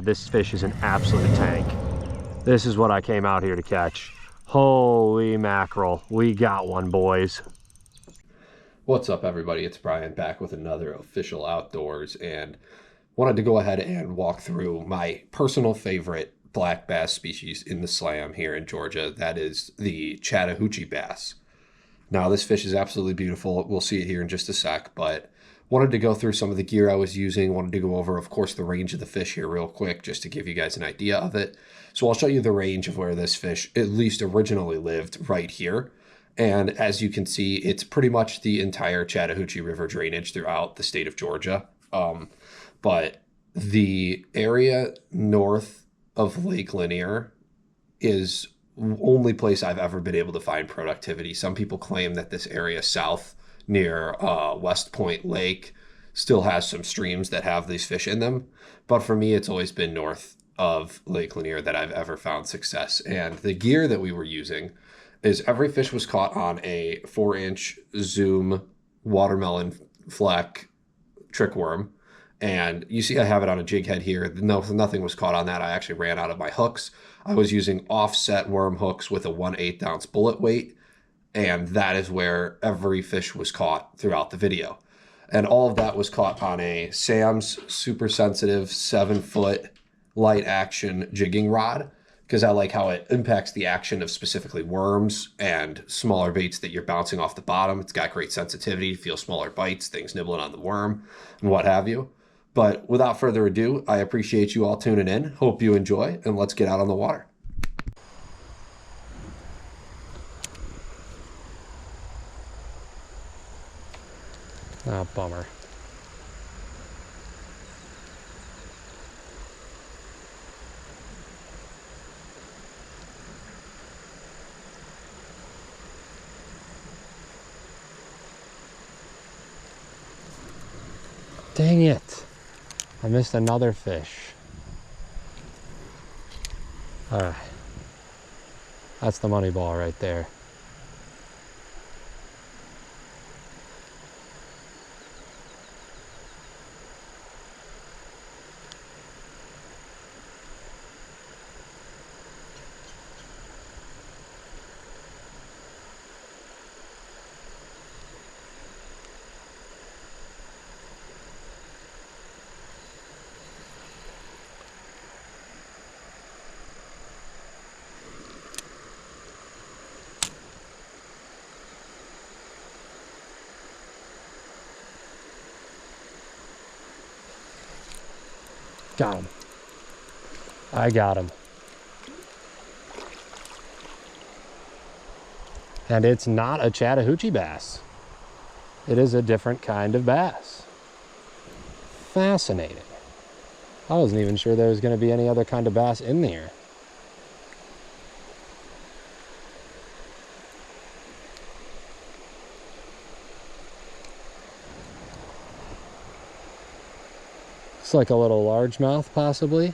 This fish is an absolute tank. This is what I came out here to catch. Holy mackerel, we got one, boys. What's up, everybody? It's Brian back with another official outdoors, and wanted to go ahead and walk through my personal favorite black bass species in the Slam here in Georgia. That is the Chattahoochee bass. Now, this fish is absolutely beautiful. We'll see it here in just a sec, but wanted to go through some of the gear I was using. Wanted to go over, of course, the range of the fish here real quick just to give you guys an idea of it. So I'll show you the range of where this fish at least originally lived right here. And as you can see, it's pretty much the entire Chattahoochee River drainage throughout the state of Georgia. But the area north of Lake Lanier is only place I've ever been able to find productivity. Some people claim that this area south near West Point Lake still has some streams that have these fish in them. But for me, it's always been north of Lake Lanier that I've ever found success. And the gear that we were using is every fish was caught on a 4-inch Zoom watermelon fleck trick worm. And you see I have it on a jig head here. No, nothing was caught on that. I actually ran out of my hooks. I was using offset worm hooks with a 1/8 ounce bullet weight. And that is where every fish was caught throughout the video. And all of that was caught on a Sam's super sensitive 7-foot light action jigging rod, because I like how it impacts the action of specifically worms and smaller baits that you're bouncing off the bottom. It's got great sensitivity, feel smaller bites, things nibbling on the worm, and what have you. But without further ado, I appreciate you all tuning in. Hope you enjoy, and let's get out on the water. Ah, bummer. Dang it. I missed another fish. Alright. That's the money ball right there. Got him. I got him. And it's not a Chattahoochee bass. It is a different kind of bass. Fascinating. I wasn't even sure there was going to be any other kind of bass in there. It's like a little largemouth, possibly.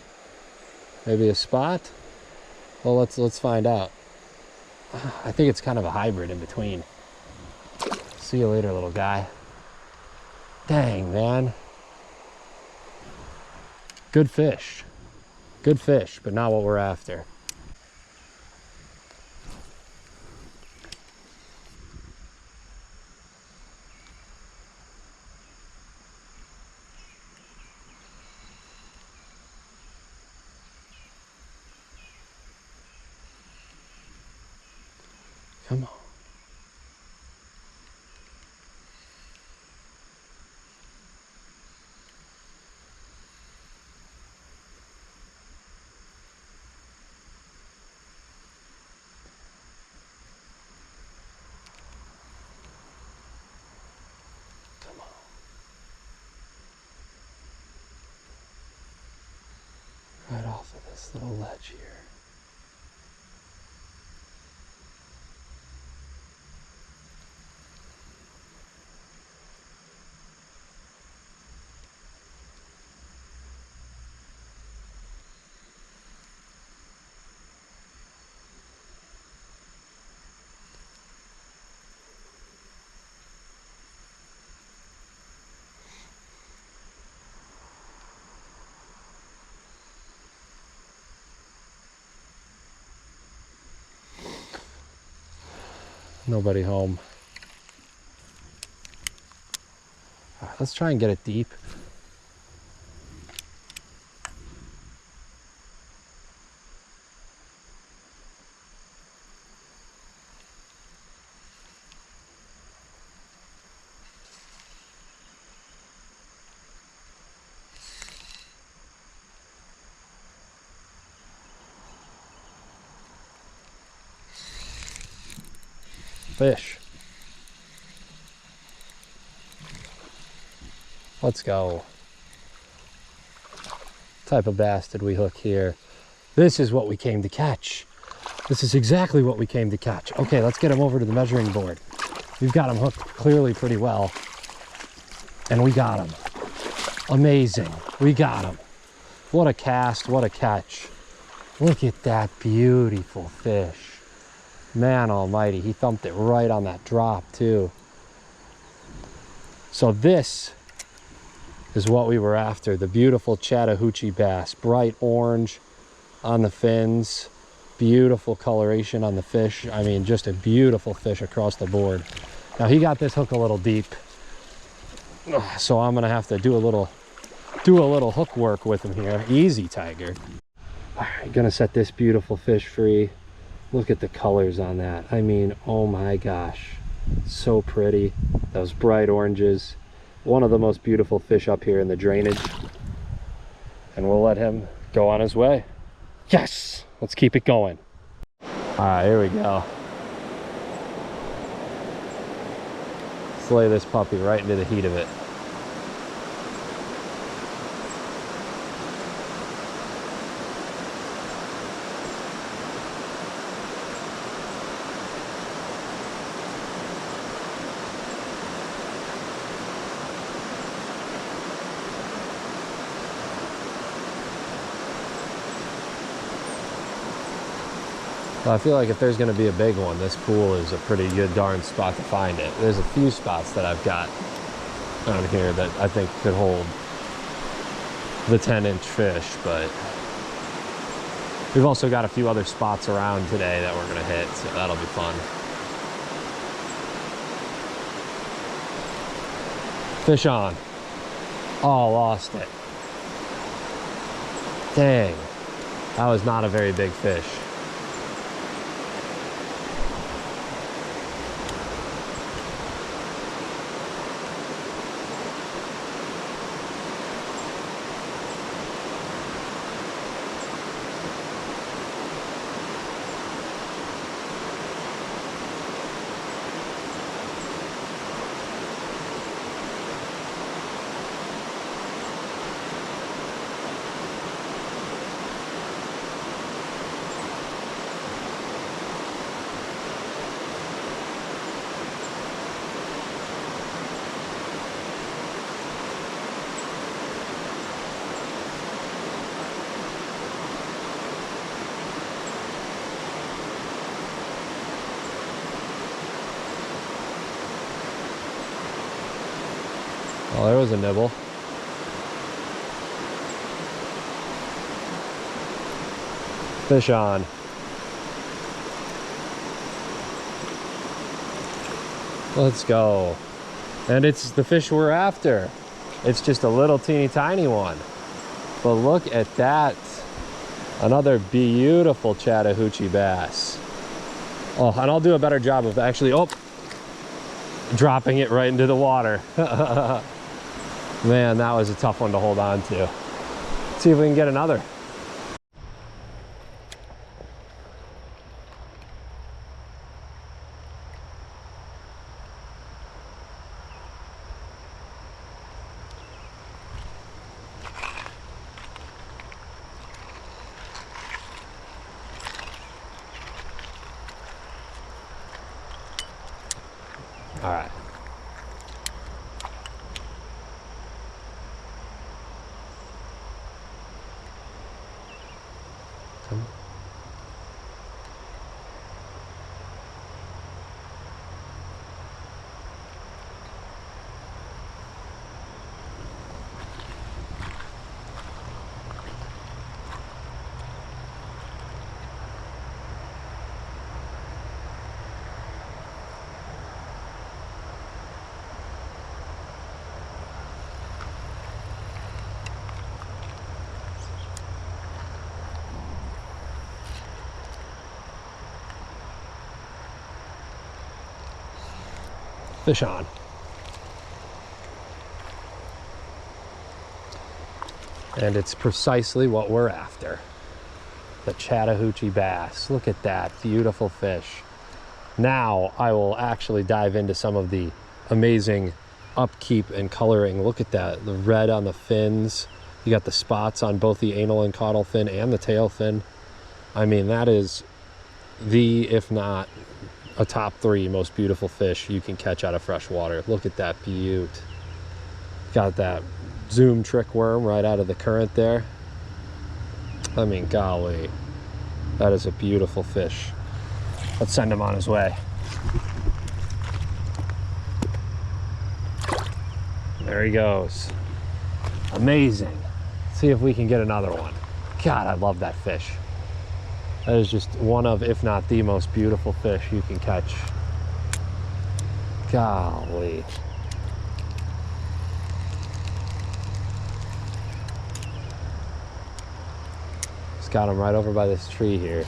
Maybe a spot. Well, let's find out. I think it's kind of a hybrid in between. See you later, little guy. Dang, man. Good fish. Good fish, but not what we're after. Come on. Come on. Right off of this little ledge here. Nobody home. All right, let's try and get it deep. Fish. Let's go. What type of bass did we hook here? This is what we came to catch. This is exactly what we came to catch. Okay, let's get him over to the measuring board. We've got him hooked clearly pretty well. And we got him. Amazing. We got him. What a cast, what a catch. Look at that beautiful fish. Man almighty, he thumped it right on that drop too. So this is what we were after, the beautiful Chattahoochee bass. Bright orange on the fins, beautiful coloration on the fish. I mean, just a beautiful fish across the board. Now he got this hook a little deep, so I'm gonna have to do a little hook work with him here. Easy, Tiger. All right, gonna set this beautiful fish free. Look at the colors on that. I mean, oh my gosh, so pretty. Those bright oranges. One of the most beautiful fish up here in the drainage. And we'll let him go on his way. Yes, let's keep it going. All right, here we go. Let's lay this puppy right into the heat of it. Well, I feel like if there's going to be a big one, this pool is a pretty good darn spot to find it. There's a few spots that I've got down here that I think could hold the 10-inch fish, but we've also got a few other spots around today that we're going to hit, so that'll be fun. Fish on. Oh, lost it. Dang. That was not a very big fish. Oh, there was a nibble. Fish on. Let's go. And it's the fish we're after. It's just a little teeny tiny one. But look at that. Another beautiful Chattahoochee bass. Oh, and I'll do a better job of actually, dropping it right into the water. Man, that was a tough one to hold on to. Let's see if we can get another. All right. Come. Fish on. And it's precisely what we're after. The Chattahoochee bass. Look at that beautiful fish. Now I will actually dive into some of the amazing upkeep and coloring. Look at that, the red on the fins. You got the spots on both the anal and caudal fin and the tail fin. I mean, that is the, if not a top 3 most beautiful fish you can catch out of fresh water. Look at that beaut. Got that zoom trick worm right out of the current there. I mean, golly, that is a beautiful fish. Let's send him on his way. There he goes. Amazing. See if we can get another one. God, I love that fish. That is just one of, if not the most beautiful fish you can catch. Golly. Just got him right over by this tree here.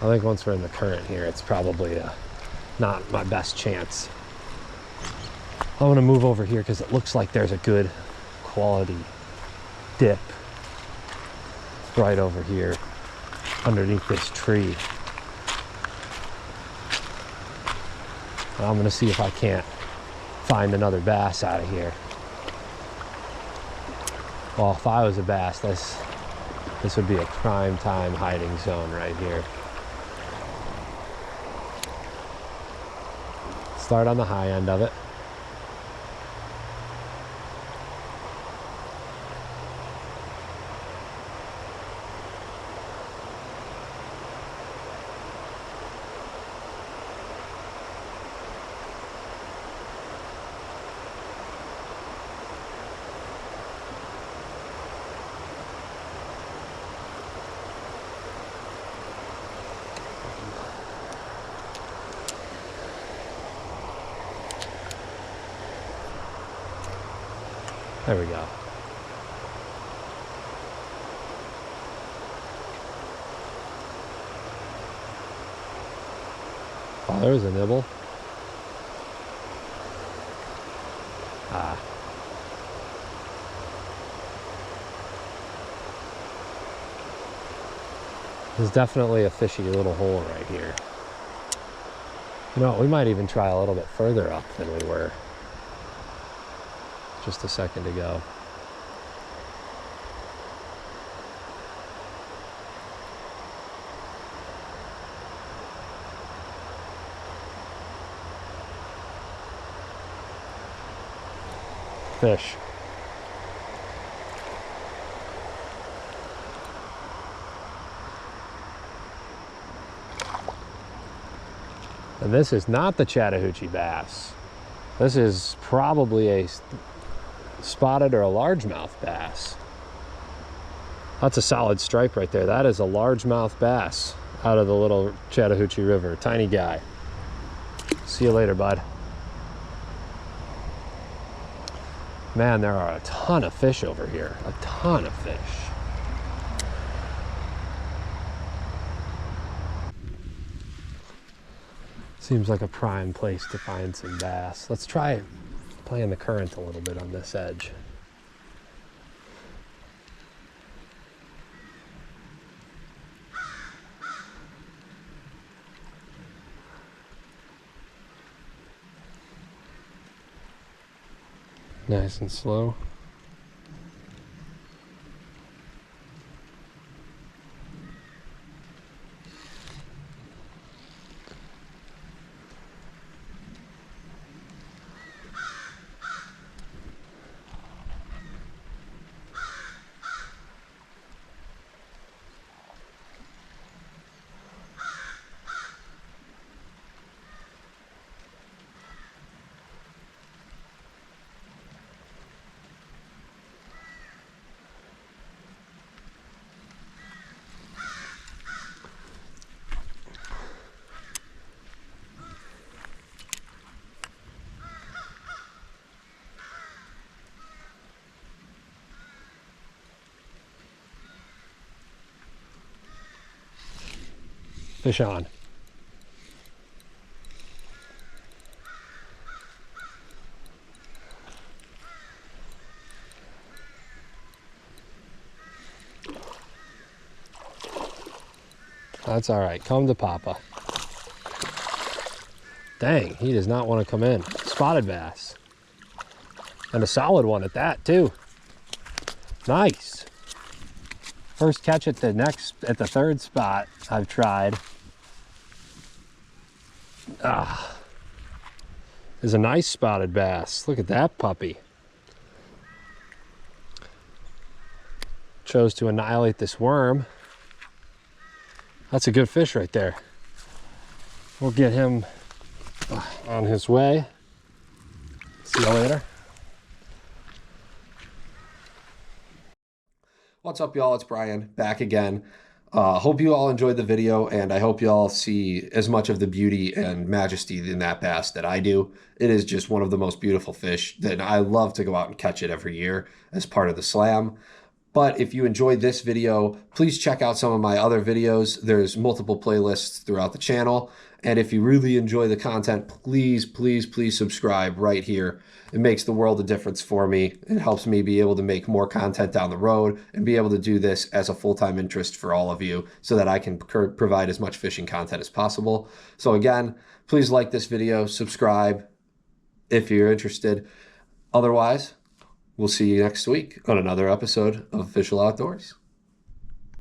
I think once we're in the current here, it's probably not my best chance. I want to move over here because it looks like there's a good quality dip right over here underneath this tree. I'm going to see if I can't find another bass out of here. Well, if I was a bass, this would be a prime time hiding zone right here. Start on the high end of it. There we go. Oh, there's a nibble. Ah. There's definitely a fishy little hole right here. You know, we might even try a little bit further up than we were just a second ago. Fish. And this is not the Chattahoochee bass. This is probably a spotted or a largemouth bass. That's a solid stripe right there. That is a largemouth bass out of the little Chattahoochee River. Tiny guy. See you later, bud. Man, there are a ton of fish over here. A ton of fish. Seems like a prime place to find some bass. Let's try playing the current a little bit on this edge. Nice and slow. Fish on. That's all right. Come to Papa. Dang, he does not want to come in. Spotted bass. And a solid one at that, too. Nice. First catch at the third spot I've tried. Is a nice spotted bass. Look at that puppy. Chose to annihilate this worm. That's a good fish right there. We'll get him on his way. See you later. What's up, y'all? It's Brian back again. Hope you all enjoyed the video, and I hope you all see as much of the beauty and majesty in that bass that I do. It is just one of the most beautiful fish that I love to go out and catch it every year as part of the slam. But if you enjoyed this video, please check out some of my other videos. There's multiple playlists throughout the channel. And if you really enjoy the content, please, please, please subscribe right here. It makes the world of difference for me. It helps me be able to make more content down the road and be able to do this as a full-time interest for all of you so that I can provide as much fishing content as possible. So again, please like this video, subscribe if you're interested. Otherwise, we'll see you next week on another episode of Official Outdoors.